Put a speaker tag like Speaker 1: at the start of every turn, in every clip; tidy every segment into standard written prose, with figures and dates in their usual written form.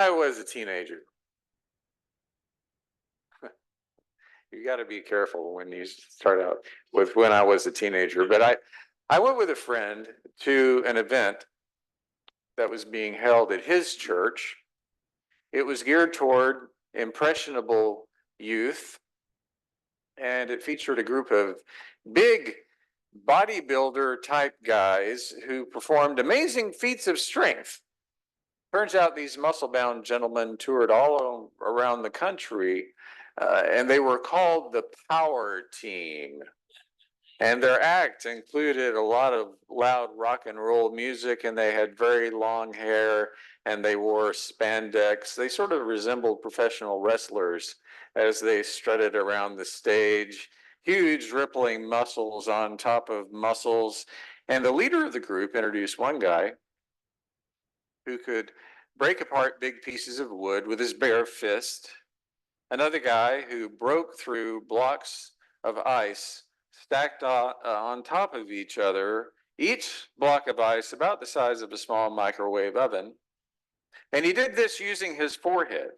Speaker 1: I was a teenager. You got to be careful when you start out with when I was a teenager. But I went with a friend to an event that was being held at his church. It was geared toward impressionable youth, and it featured a group of big bodybuilder type guys who performed amazing feats of strength. Turns out these muscle bound gentlemen toured all around the country, and they were called the Power Team. And their act included a lot of loud rock and roll music, and they had very long hair, and they wore spandex. They sort of resembled professional wrestlers as they strutted around the stage, huge rippling muscles on top of muscles. And the leader of the group introduced one guy who could break apart big pieces of wood with his bare fist, another guy who broke through blocks of ice stacked on top of each other, each block of ice about the size of a small microwave oven. And he did this using his forehead.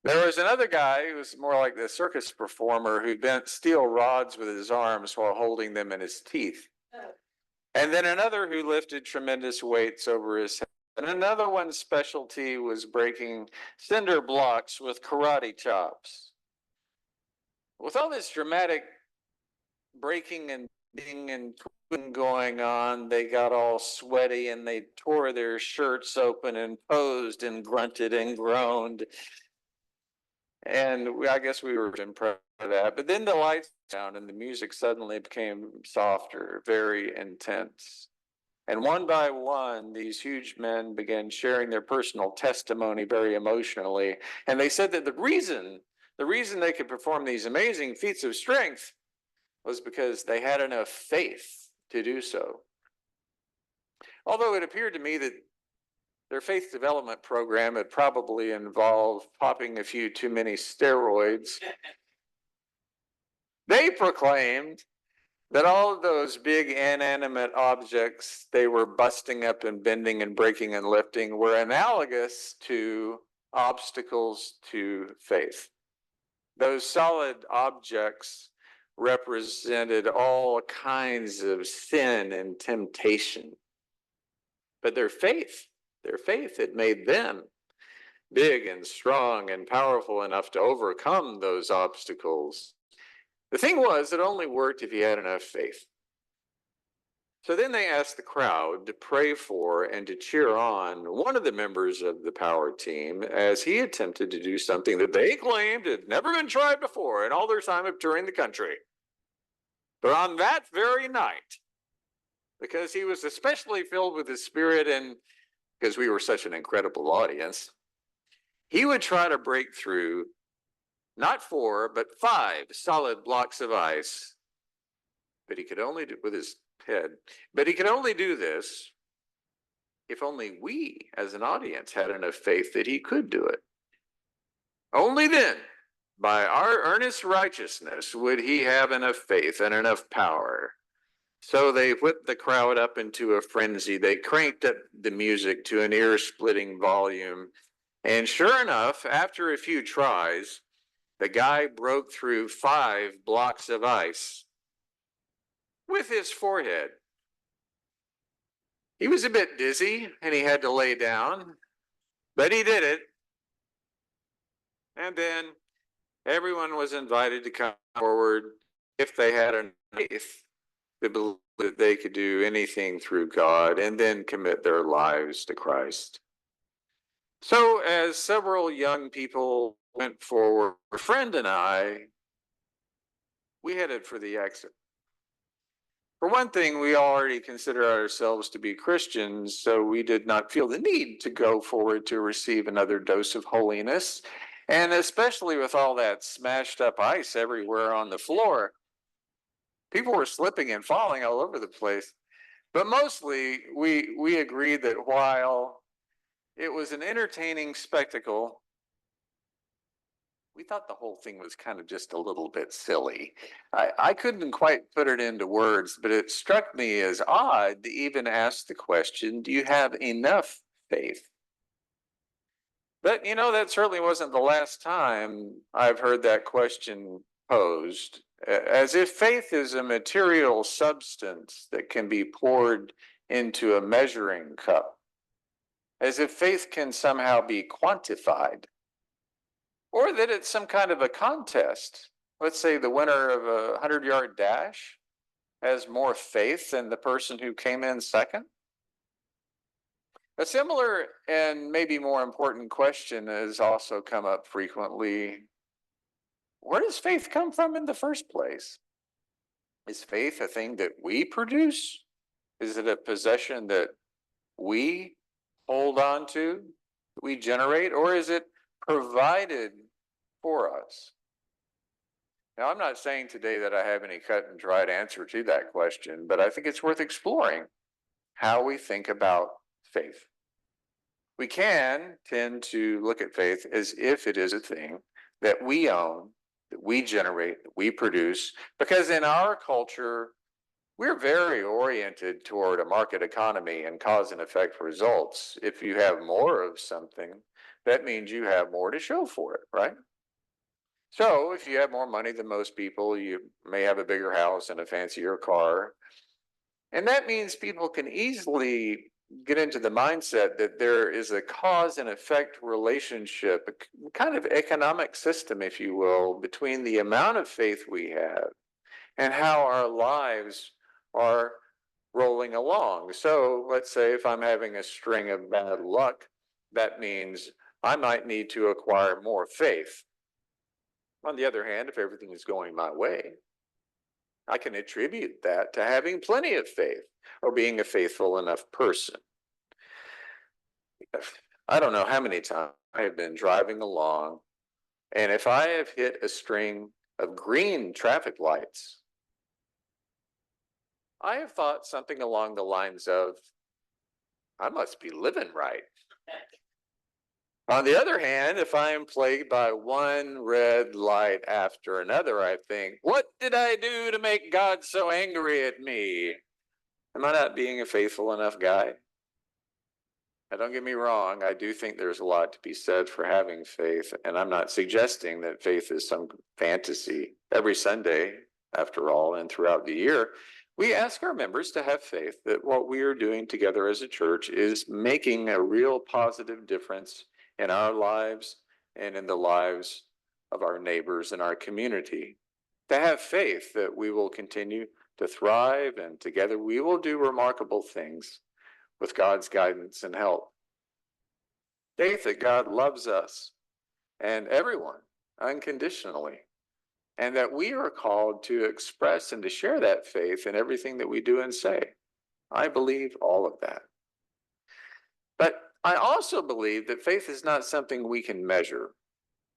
Speaker 1: There was another guy who was more like the circus performer who bent steel rods with his arms while holding them in his teeth. And then another who lifted tremendous weights over his head. And another one's specialty was breaking cinder blocks with karate chops. With all this dramatic breaking and beating and twitching going on, they got all sweaty and they tore their shirts open and posed and grunted and groaned. And I guess we were impressed with that. But then the lights down and the music suddenly became softer, very intense. And one by one, these huge men began sharing their personal testimony very emotionally. And they said that the reason they could perform these amazing feats of strength was because they had enough faith to do so. Although it appeared to me that their faith development program had probably involved popping a few too many steroids, they proclaimed that all of those big inanimate objects they were busting up and bending and breaking and lifting were analogous to obstacles to faith. Those solid objects represented all kinds of sin and temptation. But their faith had made them big and strong and powerful enough to overcome those obstacles. The thing was, it only worked if you had enough faith. So then they asked the crowd to pray for and to cheer on one of the members of the Power Team as he attempted to do something that they claimed had never been tried before in all their time of touring the country. But on that very night, because he was especially filled with the Spirit and because we were such an incredible audience, he would try to break through not 4, but 5 solid blocks of ice. But he could only do with his head. But he could only do this if only we, as an audience, had enough faith that he could do it. Only then, by our earnest righteousness, would he have enough faith and enough power. So they whipped the crowd up into a frenzy. They cranked up the music to an ear-splitting volume. And sure enough, after a few tries, the guy broke through 5 blocks of ice with his forehead. He was a bit dizzy and he had to lay down, but he did it. And then everyone was invited to come forward if they had enough faith to believe that they could do anything through God and then commit their lives to Christ. So as several young people went forward, a friend and I, we headed for the exit. For one thing, we already consider ourselves to be Christians, so we did not feel the need to go forward to receive another dose of holiness, and especially with all that smashed up ice everywhere on the floor. People were slipping and falling all over the place. But mostly, we agreed that while it was an entertaining spectacle, we thought the whole thing was kind of just a little bit silly. I couldn't quite put it into words, but it struck me as odd to even ask the question, do you have enough faith. But, that certainly wasn't the last time I've heard that question posed, as if faith is a material substance that can be poured into a measuring cup, as if faith can somehow be quantified, or that it's some kind of a contest. Let's say the winner of a 100-yard dash has more faith than the person who came in second. A similar and maybe more important question has also come up frequently. Where does faith come from in the first place? Is faith a thing that we produce? Is it a possession that we hold on to, that we generate, or is it provided for us? Now, I'm not saying today that I have any cut and dried answer to that question, but I think it's worth exploring how we think about faith. We can tend to look at faith as if it is a thing that we own, that we generate, that we produce, because in our culture, we're very oriented toward a market economy and cause and effect results. If you have more of something, that means you have more to show for it, right? So if you have more money than most people, you may have a bigger house and a fancier car. And that means people can easily get into the mindset that there is a cause and effect relationship, a kind of economic system, if you will, between the amount of faith we have and how our lives are rolling along. So let's say if I'm having a string of bad luck, that means I might need to acquire more faith. On the other hand, if everything is going my way, I can attribute that to having plenty of faith or being a faithful enough person. I don't know how many times I have been driving along, and if I have hit a string of green traffic lights, I have thought something along the lines of, I must be living right. On the other hand, if I am plagued by one red light after another, I think, what did I do to make God so angry at me? Am I not being a faithful enough guy? Now, don't get me wrong, I do think there's a lot to be said for having faith, and I'm not suggesting that faith is some fantasy. Every Sunday, after all, and throughout the year, we ask our members to have faith that what we are doing together as a church is making a real positive difference in our lives and in the lives of our neighbors and our community. To have faith that we will continue to thrive and together we will do remarkable things with God's guidance and help. Faith that God loves us and everyone unconditionally, and that we are called to express and to share that faith in everything that we do and say. I believe all of that. But I also believe that faith is not something we can measure.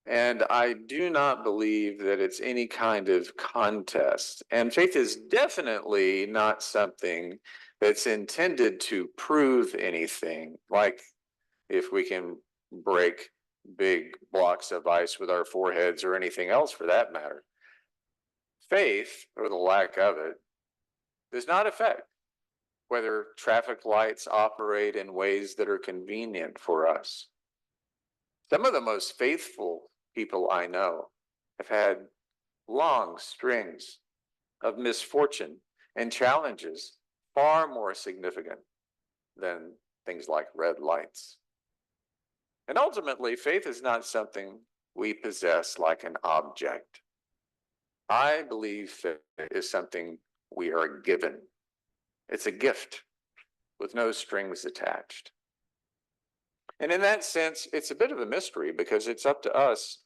Speaker 1: And I do not believe that it's any kind of contest. And faith is definitely not something that's intended to prove anything, like if we can break big blocks of ice with our foreheads or anything else for that matter. Faith, or the lack of it, does not affect whether traffic lights operate in ways that are convenient for us. Some of the most faithful people I know have had long strings of misfortune and challenges far more significant than things like red lights. And ultimately, faith is not something we possess like an object. I believe faith is something we are given. It's a gift with no strings attached. And in that sense, it's a bit of a mystery because it's up to us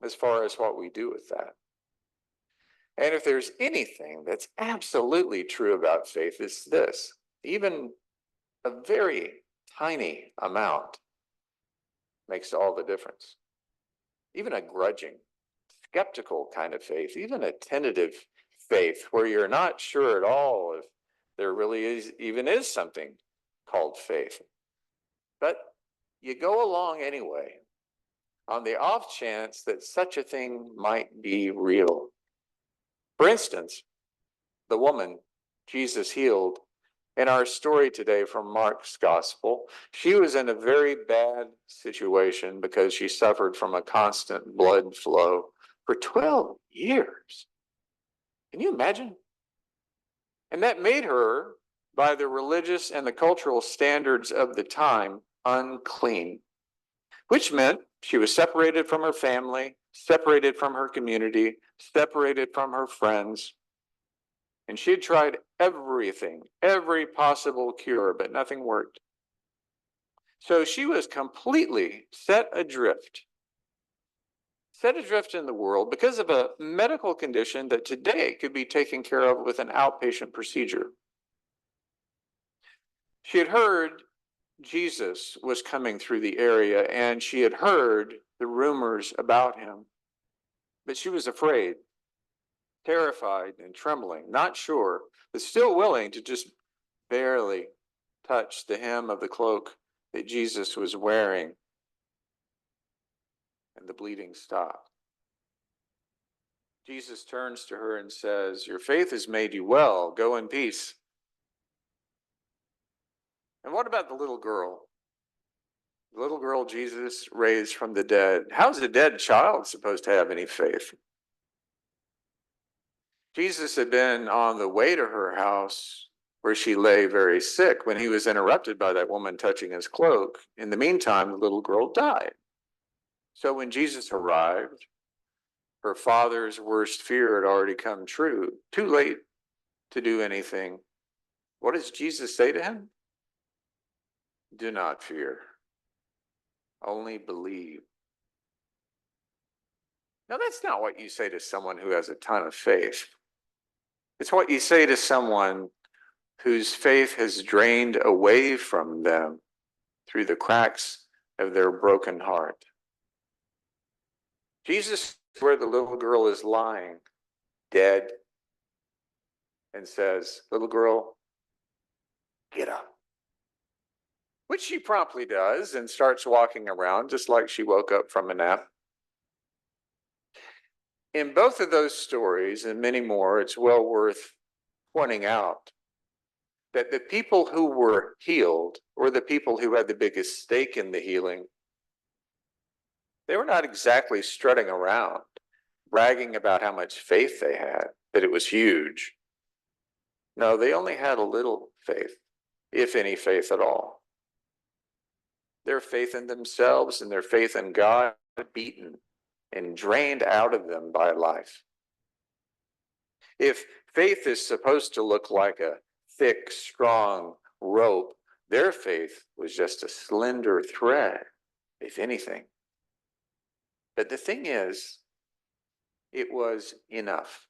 Speaker 1: as far as what we do with that. And if there's anything that's absolutely true about faith, it's this: even a very tiny amount makes all the difference. Even a grudging, skeptical kind of faith, even a tentative faith where you're not sure at all if there really is something called faith. But you go along anyway on the off chance that such a thing might be real. For instance, the woman Jesus healed In our story today from Mark's gospel, she was in a very bad situation because she suffered from a constant blood flow for 12 years. Can you imagine? And that made her, by the religious and the cultural standards of the time, unclean, which meant she was separated from her family, separated from her community, separated from her friends. And she had tried everything, every possible cure, but nothing worked. So she was completely set adrift in the world because of a medical condition that today could be taken care of with an outpatient procedure. She had heard Jesus was coming through the area, and she had heard the rumors about him, but she was afraid, terrified, and trembling, not sure, but still willing to just barely touch the hem of the cloak that Jesus was wearing, and the bleeding stopped. Jesus turns to her and says, "Your faith has made you well. Go in peace." And what about the little girl? The little girl Jesus raised from the dead. How's a dead child supposed to have any faith? Jesus had been on the way to her house where she lay very sick when he was interrupted by that woman touching his cloak. In the meantime, the little girl died. So when Jesus arrived, her father's worst fear had already come true. Too late to do anything. What does Jesus say to him? Do not fear, only believe. Now, that's not what you say to someone who has a ton of faith. It's what you say to someone whose faith has drained away from them through the cracks of their broken heart. Jesus is where the little girl is lying, dead, and says, "Little girl, get up." Which she promptly does and starts walking around just like she woke up from a nap. In both of those stories and many more, it's well worth pointing out that the people who were healed, or the people who had the biggest stake in the healing, they were not exactly strutting around, bragging about how much faith they had, that it was huge. No, they only had a little faith, if any faith at all. Their faith in themselves and their faith in God beaten and drained out of them by life. If faith is supposed to look like a thick, strong rope, their faith was just a slender thread, if anything. But the thing is, it was enough.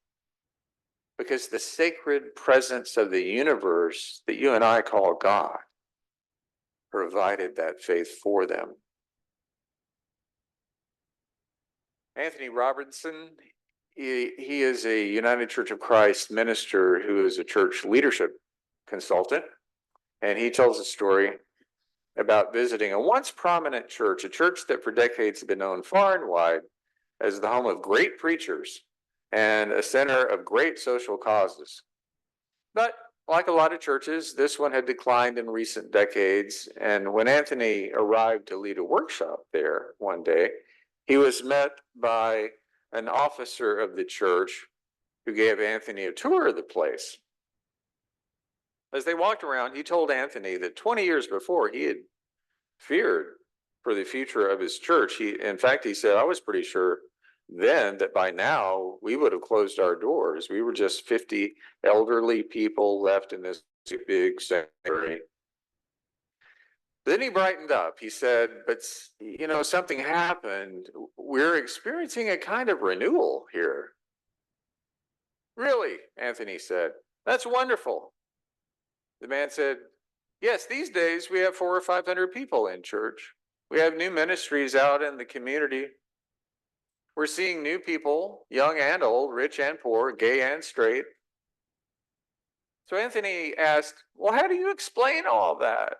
Speaker 1: Because the sacred presence of the universe that you and I call God provided that faith for them. Anthony Robertson, he is a United Church of Christ minister who is a church leadership consultant. And he tells a story about visiting a once prominent church, a church that for decades had been known far and wide as the home of great preachers and a center of great social causes. But like a lot of churches, this one had declined in recent decades. And when Anthony arrived to lead a workshop there one day, he was met by an officer of the church who gave Anthony a tour of the place. As they walked around, he told Anthony that 20 years before he had feared for the future of his church. In fact, he said, I was pretty sure then that by now we would have closed our doors. We were just 50 elderly people left in this big sanctuary. Then he brightened up. He said, but something happened. We're experiencing a kind of renewal here. Really, Anthony said. That's wonderful. The man said, yes, these days we have 400 or 500 people in church. We have new ministries out in the community. We're seeing new people, young and old, rich and poor, gay and straight. So Anthony asked, well, how do you explain all that?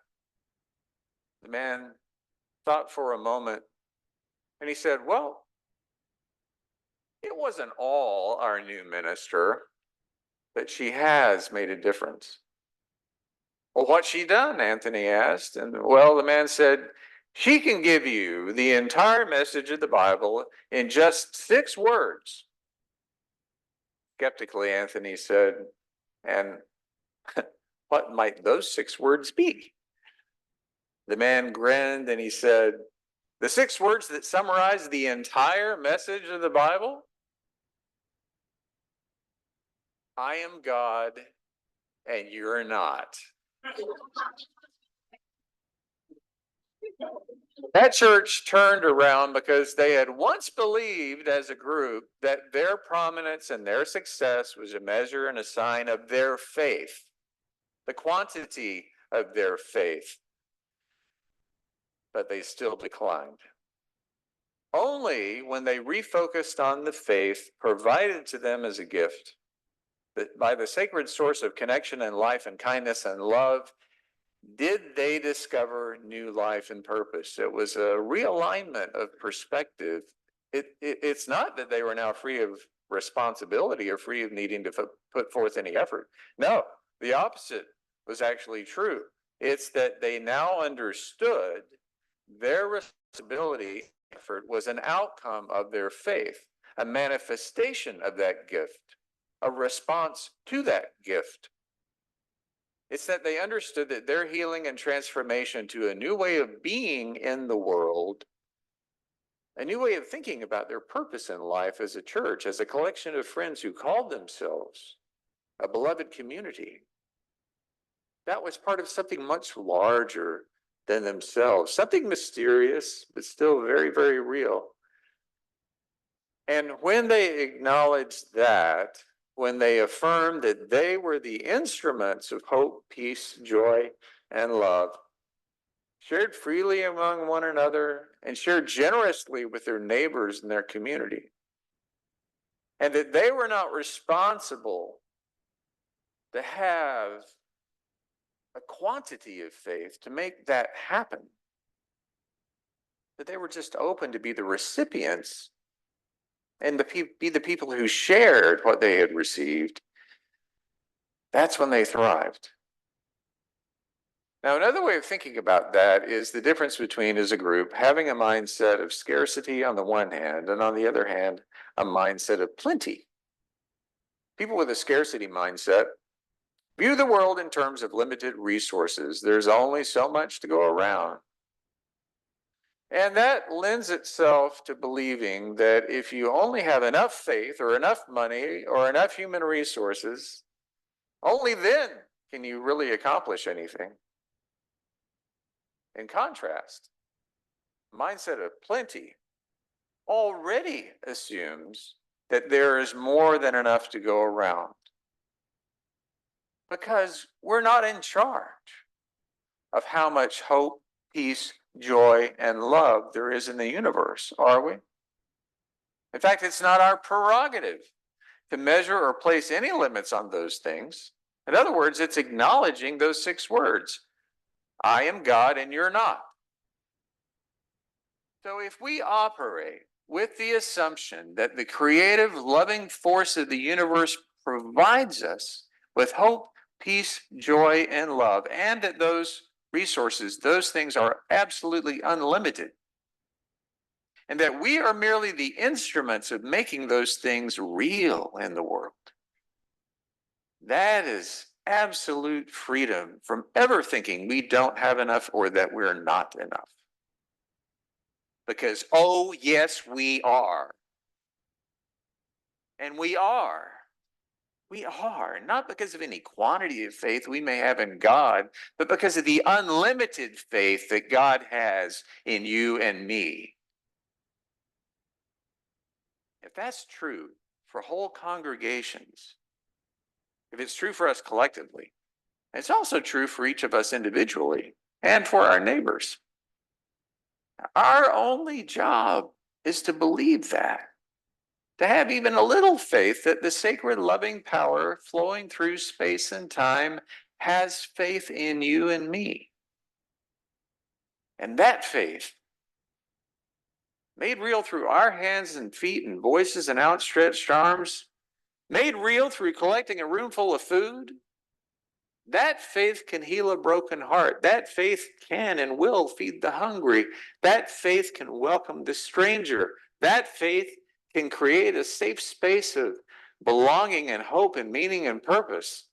Speaker 1: The man thought for a moment, and he said, well, it wasn't all our new minister, but she has made a difference. Well, what's she done? Anthony asked. And well, the man said, she can give you the entire message of the Bible in just 6 words. Skeptically, Anthony said, and what might those 6 words be? The man grinned and he said, the 6 words that summarize the entire message of the Bible? I am God and you're not. That church turned around because they had once believed as a group that their prominence and their success was a measure and a sign of their faith, the quantity of their faith. But they still declined. Only when they refocused on the faith provided to them as a gift by the sacred source of connection and life and kindness and love did they discover new life and purpose. It was a realignment of perspective. It's not that they were now free of responsibility or free of needing to put forth any effort. No, the opposite was actually true. It's that they now understood their responsibility effort was an outcome of their faith, a manifestation of that gift, a response to that gift. It's that they understood that their healing and transformation to a new way of being in the world, a new way of thinking about their purpose in life as a church, as a collection of friends who called themselves a beloved community, that was part of something much larger than themselves, something mysterious, but still very, very real. And when they acknowledged that, when they affirmed that they were the instruments of hope, peace, joy, and love, shared freely among one another, and shared generously with their neighbors and their community, and that they were not responsible to have a quantity of faith to make that happen, that they were just open to be the recipients and be the people who shared what they had received, that's when they thrived. Now, another way of thinking about that is the difference between, as a group, having a mindset of scarcity on the one hand, and on the other hand, a mindset of plenty. People with a scarcity mindset view the world in terms of limited resources. There's only so much to go around. And that lends itself to believing that if you only have enough faith or enough money or enough human resources, only then can you really accomplish anything. In contrast, mindset of plenty already assumes that there is more than enough to go around, because we're not in charge of how much hope, peace, joy, and love there is in the universe, are we? In fact, it's not our prerogative to measure or place any limits on those things. In other words, it's acknowledging those 6 words. I am God and you're not. So if we operate with the assumption that the creative, loving force of the universe provides us with hope, peace, joy, and love, and that those resources, those things are absolutely unlimited, and that we are merely the instruments of making those things real in the world, that is absolute freedom from ever thinking we don't have enough or that we're not enough. Because, oh, yes, we are. And we are. We are, not because of any quantity of faith we may have in God, but because of the unlimited faith that God has in you and me. If that's true for whole congregations, if it's true for us collectively, it's also true for each of us individually and for our neighbors. Our only job is to believe that, to have even a little faith that the sacred loving power flowing through space and time has faith in you and me. And that faith, made real through our hands and feet and voices and outstretched arms, made real through collecting a room full of food, That faith can heal a broken heart. That faith can and will feed the hungry. That faith can welcome the stranger. That faith can create a safe space of belonging and hope and meaning and purpose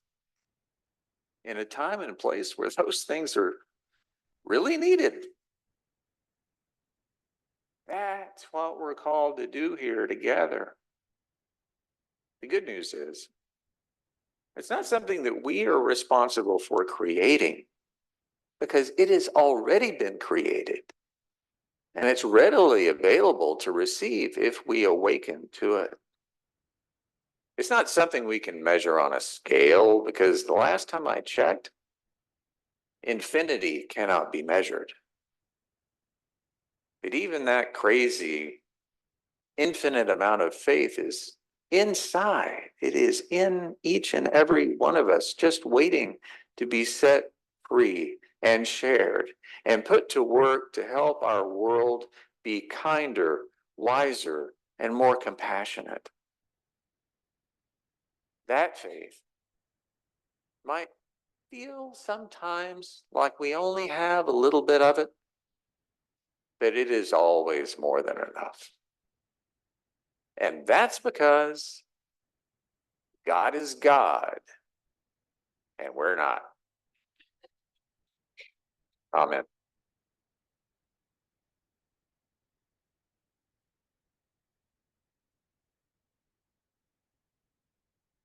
Speaker 1: in a time and a place where those things are really needed. That's what we're called to do here together. The good news is, it's not something that we are responsible for creating, because it has already been created. And it's readily available to receive if we awaken to it. It's not something we can measure on a scale, because the last time I checked, infinity cannot be measured. But even that crazy infinite amount of faith is inside. It is in each and every one of us, just waiting to be set free and shared and put to work to help our world be kinder, wiser, and more compassionate. That faith might feel sometimes like we only have a little bit of it, but it is always more than enough. And that's because God is God and we're not. Amen.